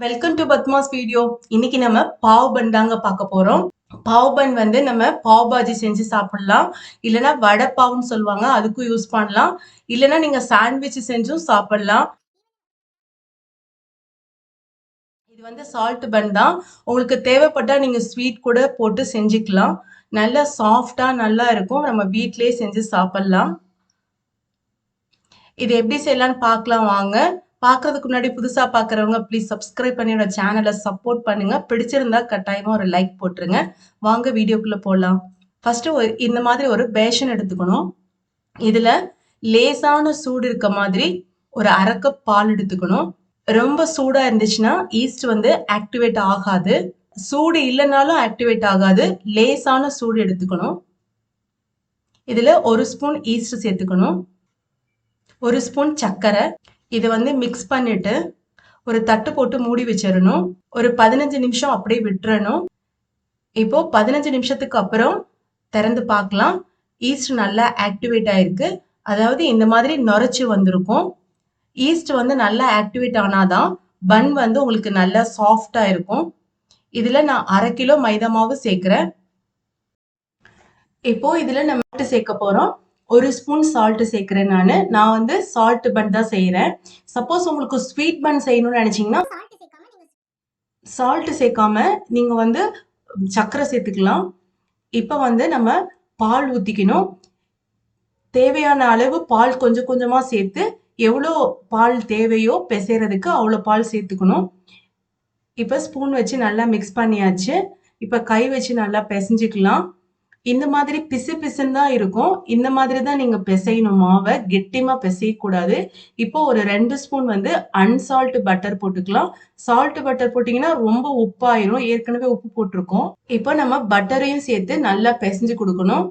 Welcome to Padma's video. இன்னைக்கு நம்ம பாவ் பன் தாங்க பார்க்க போறோம். பாவ் பன் வந்து நம்ம பாவ் பாஜி செஞ்சு சாப்பிடலாம், இல்லைன்னா வடை பாவ்னு சொல்லுவாங்க, அதுக்கும் யூஸ் பண்ணலாம், இல்லைன்னா நீங்க சாண்ட்விச் செஞ்சும் சாப்பிடலாம். இது வந்து சால்ட் பன் தான். உங்களுக்கு தேவைப்பட்டா நீங்க ஸ்வீட் கூட போட்டு செஞ்சுக்கலாம். நல்லா சாஃப்டா நல்லா இருக்கும். நம்ம வீட்லயே செஞ்சு சாப்பிடலாம். இது எப்படி செய்யலாம்னு பார்க்கலாம் வாங்க. பார்க்கறதுக்கு முன்னாடி புதுசா பார்க்குறவங்க ப்ளீஸ் சப்ஸ்கிரைப் பண்ணி என்னோட சேனலை சப்போர்ட் பண்ணுங்க. பிடிச்சிருந்தா கட்டாயமா ஒரு லைக் போட்டுருங்க. வாங்க வீடியோக்குள்ள போகலாம். ஃபர்ஸ்ட் இந்த மாதிரி ஒரு பேஷன் எடுத்துக்கணும். இதுல லேசான சூடு இருக்க மாதிரி ஒரு 1/2 கப் பால் எடுத்துக்கணும். ரொம்ப சூடா இருந்துச்சுன்னா ஈஸ்ட் வந்து ஆக்டிவேட் ஆகாது. சூடு இல்லைனாலும் ஆக்டிவேட் ஆகாது. லேசான சூடு எடுத்துக்கணும். இதுல 1 ஸ்பூன் ஈஸ்ட் சேர்த்துக்கணும். 1 ஸ்பூன் சர்க்கரை. இதை வந்து மிக்ஸ் பண்ணிட்டு ஒரு தட்டு போட்டு மூடி வச்சிடணும். ஒரு 15 நிமிஷம் அப்படியே விட்டுறணும். இப்போ 15 நிமிஷத்துக்கு அப்புறம் திறந்து பார்க்கலாம். ஈஸ்ட் நல்லா ஆக்டிவேட் ஆயிருக்கு. அதாவது இந்த மாதிரி நுரைச்சு வந்திருக்கும். ஈஸ்ட் வந்து நல்லா ஆக்டிவேட் ஆனாதான் பன் வந்து உங்களுக்கு நல்லா சாஃப்டா இருக்கும். இதுல நான் 1/2 கிலோ மைதா மாவு சேர்க்கிறேன். இப்போ இதுல நம்ம சேர்க்க போறோம். 1 ஸ்பூன் சால்ட் சேர்க்கிறேன். நான் வந்து சால்ட் பன் தான் செய்யறேன். சப்போஸ் உங்களுக்கு ஸ்வீட் பன் செய்யணும்னு நினைச்சீங்கன்னா சால்ட் சேர்க்காம நீங்க வந்து சர்க்கரை சேர்த்துக்கலாம். இப்ப வந்து நம்ம பால் ஊத்திக்கணும். தேவையான அளவு பால் கொஞ்சம் கொஞ்சமா சேர்த்து எவ்வளோ பால் தேவையோ பிசைறதுக்கு அவ்வளோ பால் சேர்த்துக்கணும். இப்ப ஸ்பூன் வச்சு நல்லா மிக்ஸ் பண்ணியாச்சு. இப்ப கை வச்சு நல்லா பிசைஞ்சுக்கலாம். இந்த மாதிரி பிசு பிசுன்னு தான் இருக்கும். இந்த மாதிரி தான் நீங்க பிசையணும் மாவை. கெட்டிமா பிசையக்கூடாது. இப்போ ஒரு 2 ஸ்பூன் வந்து அன்சால்ட் பட்டர் போட்டுக்கலாம். சால்ட் பட்டர் போட்டீங்கன்னா ரொம்ப உப்பாயிரும். ஏற்கனவே உப்பு போட்டிருக்கோம். இப்போ நம்ம பட்டரையும் சேர்த்து நல்லா பிசைஞ்சு கொடுக்கணும்.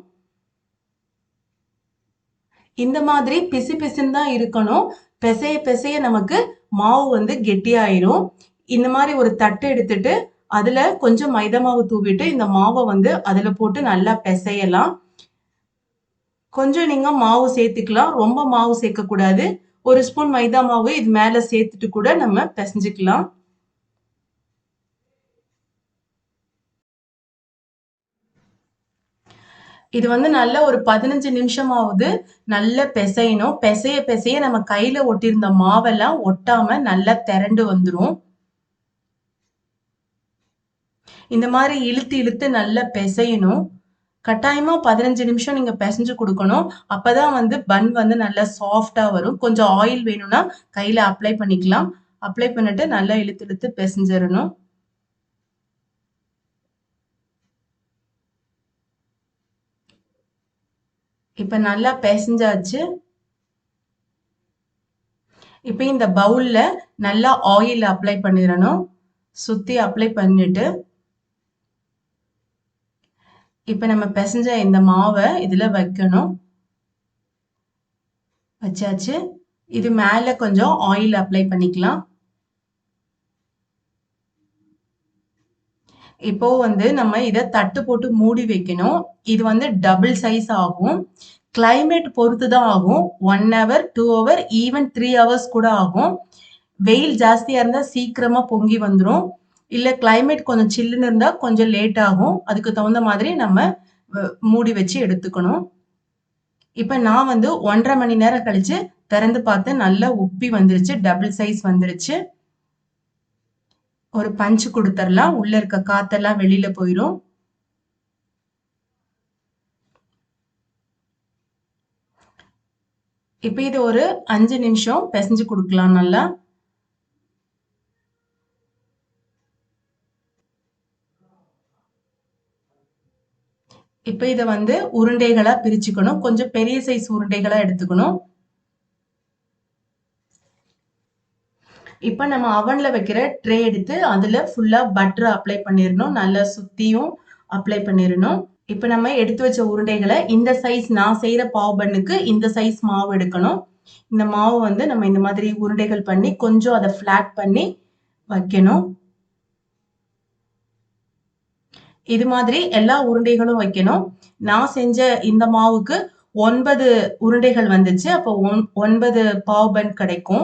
இந்த மாதிரி பிசு பிசுன்னு தான் இருக்கணும். பிசைய பிசைய நமக்கு மாவு வந்து கெட்டியாயிரும். இந்த மாதிரி ஒரு தட்டு எடுத்துட்டு அதுல கொஞ்சம் மைதா மாவு தூவிட்டு இந்த மாவை வந்து அதுல போட்டு நல்லா பிசையலாம். கொஞ்சம் நீங்க மாவு சேர்த்துக்கலாம். ரொம்ப மாவு சேர்க்க கூடாது. 1 ஸ்பூன் மைதா மாவு இது மேல சேர்த்துட்டு கூட நம்ம பிசைஞ்சுக்கலாம். இது வந்து நல்ல ஒரு 15 நிமிஷமாவது நல்லா பிசையணும். பிசைய பிசைய நம்ம கையில ஒட்டியிருந்த மாவெல்லாம் ஒட்டாம நல்லா திரண்டு வந்துரும். இந்த மாதிரி இழுத்து இழுத்து நல்லா பிசையணும். கட்டாயமா 15 நிமிஷம் நீங்க பிசைஞ்சு கொடுக்கணும். அப்பதான் வந்து பன் வந்து நல்லா சாஃப்டா வரும். கொஞ்சம் ஆயில் வேணும்னா கையில அப்ளை பண்ணிக்கலாம். அப்ளை பண்ணிட்டு நல்லா இழுத்து இழுத்து பிசைஞ்சிடணும். இப்ப நல்லா பிசைஞ்சாச்சு. இப்ப இந்த பவுல்ல நல்லா ஆயில் அப்ளை பண்ணிடணும். சுத்தி அப்ளை பண்ணிட்டு இப்ப நம்ம பிசைஞ்ச இந்த மாவை இதுல வைக்கணும். வச்சாச்சு. இது மேல கொஞ்சம் ஆயில் அப்ளை பண்ணிக்கலாம். இப்போ வந்து நம்ம இதை தட்டு போட்டு மூடி வைக்கணும். இது வந்து டபுள் சைஸ் ஆகும். கிளைமேட் பொறுத்து தான் ஆகும். 1 hour 2 hour ஈவன் 3 hours கூட ஆகும். வெயில் ஜாஸ்தியா இருந்தா சீக்கிரமா பொங்கி வந்துடும். இல்ல கிளைமேட் கொஞ்சம் சில்லுன்னு இருந்தா கொஞ்சம் லேட் ஆகும். அதுக்கு தகுந்த மாதிரி நம்ம மூடி வச்சு எடுத்துக்கணும். இப்ப நான் வந்து 1.5 மணி நேரம் கழிச்சு திறந்து பார்த்து நல்லா உப்பி வந்துருச்சு. டபுள் சைஸ் வந்துருச்சு. ஒரு பஞ்ச் கொடுத்துடலாம். உள்ள இருக்க காத்தெல்லாம் வெளியில போயிடும். இப்ப இது ஒரு 5 நிமிஷம் பிசைஞ்சு கொடுக்கலாம் நல்லா. இப்ப இத வந்து உருண்டைகளா பிரிச்சுக்கணும். கொஞ்சம் பெரிய சைஸ் உருண்டைகளா எடுத்துக்கணும். இப்ப நம்ம அவன்ல வைக்கிற ட்ரே எடுத்து அதுல ஃபுல்லா பட்டர் அப்ளை பண்ணிடணும். நல்லா சுத்தியும் அப்ளை பண்ணிடணும். இப்ப நம்ம எடுத்து வச்ச உருண்டைகளை இந்த சைஸ் நான் செய்யற பாவ் பன்னுக்கு இந்த சைஸ் மாவு எடுக்கணும். இந்த மாவு வந்து நம்ம இந்த மாதிரி உருண்டைகள் பண்ணி கொஞ்சம் அதை ஃபிளாட் பண்ணி வைக்கணும். இது மாதிரி எல்லா உருண்டைகளும் வைக்கணும். நான் செஞ்ச இந்த மாவுக்கு 9 உருண்டைகள் வந்துச்சு. அப்போ 9 பாவ் பன் கிடைக்கும்.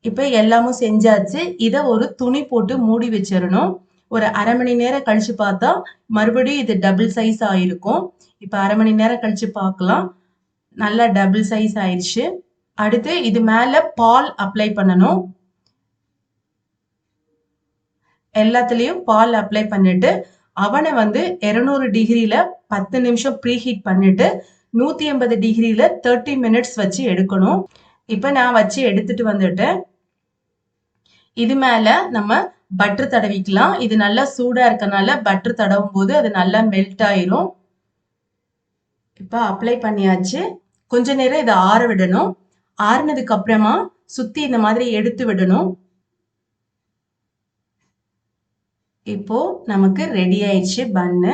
இப்ப எல்லாமும் செஞ்சாச்சு. இத ஒரு துணி போட்டு மூடி வச்சிரணும். ஒரு 1/2 மணி நேரம் கழிச்சு பார்த்தா, மறுபடியும் இது டபுள் சைஸ் ஆயிருக்கும். இப்ப 1/2 மணி நேரம் கழிச்சு பார்க்கலாம். நல்லா டபுள் சைஸ் ஆயிருச்சு. அடுத்து இது மேல பால் அப்ளை பண்ணணும். எல்லாத்துலயும் பால் அப்ளை பண்ணிட்டு, அவன வந்து 200 டிகிரில 10 நிமிஷம் ப்ரீஹீட் பண்ணிட்டு, 180 டிகிரில 30 மினிட்ஸ் வச்சு எடுக்கணும். இப்ப நான் வச்சு எடுத்துட்டு வந்துட்டேன். இது மேல நம்ம பட்டர் தடவிக்கலாம். இது நல்லா சூடா இருக்கனால பட்டர் தடவும் போது அது நல்லா மெல்ட் ஆயிரும். இப்ப அப்ளை பண்ணியாச்சு. கொஞ்ச நேரம் இதை ஆற விடணும். ஆறுனதுக்கு அப்புறமா சுத்தி இந்த மாதிரி எடுத்து விடணும். இப்போ நமக்கு ரெடி ஆயிடுச்சு பன்னு.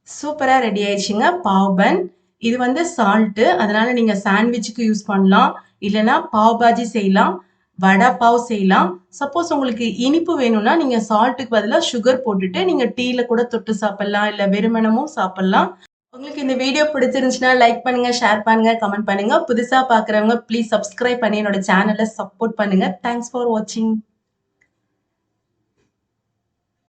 சூப்பரா ரெடி ஆயிடுச்சுங்க பாவ் பன். இது வந்து சால்ட், அதனால நீங்க சாண்ட்விச்சுக்கு யூஸ் பண்ணலாம், இல்லைன்னா பாவ் பாஜி செய்யலாம், வடா பாவ் செய்யலாம். சப்போஸ் உங்களுக்கு இனிப்பு வேணும்னா நீங்க சால்ட்டுக்கு பதிலா சுகர் போட்டுட்டு நீங்க டீல கூட தொட்டு சாப்பிடலாம், இல்ல வெறுமனமும் சாப்பிடலாம். உங்களுக்கு இந்த வீடியோ பிடிச்சிருந்துச்சுன்னா லைக் பண்ணுங்க, ஷேர் பண்ணுங்க, கமெண்ட் பண்ணுங்க. புதுசா பாக்குறவங்க ப்ளீஸ் சப்ஸ்கிரைப் பண்ணி என்னோட சேனலை சப்போர்ட் பண்ணுங்க. தேங்க்ஸ் ஃபார் வாட்சிங்.